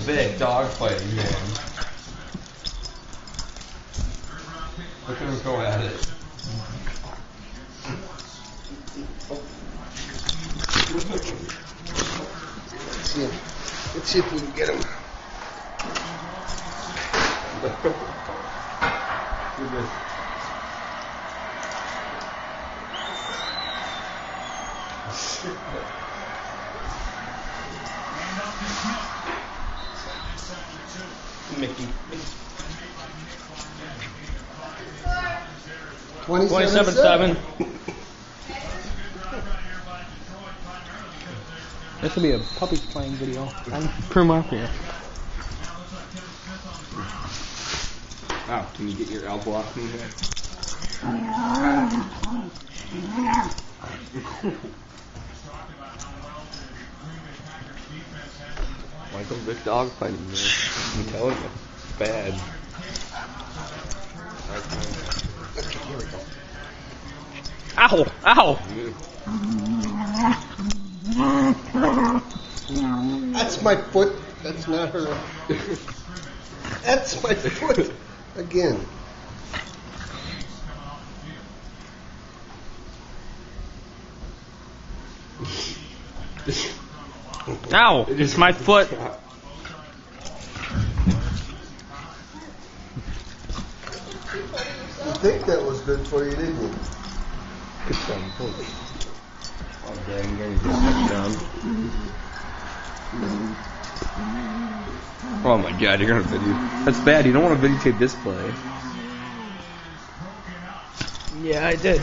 Big dog fighting, man. Look at him go at it. Let's see if we can get him. Micky. 27-7. This will be a Puppies Playing video. I'm pretty much here. Wow, can you get your elbow off me here? Michael, big dog fighting, man. I'm telling you, it's bad. Here we go. Ow! Ow! That's my foot. That's not her. That's my foot. Again. Ow! It's my foot. You think that was good for you, didn't you? Good son, oh, dang, you're gonna get touchdown. Oh my god, you're gonna video. That's bad, you don't want to videotape this play. Yeah, I did.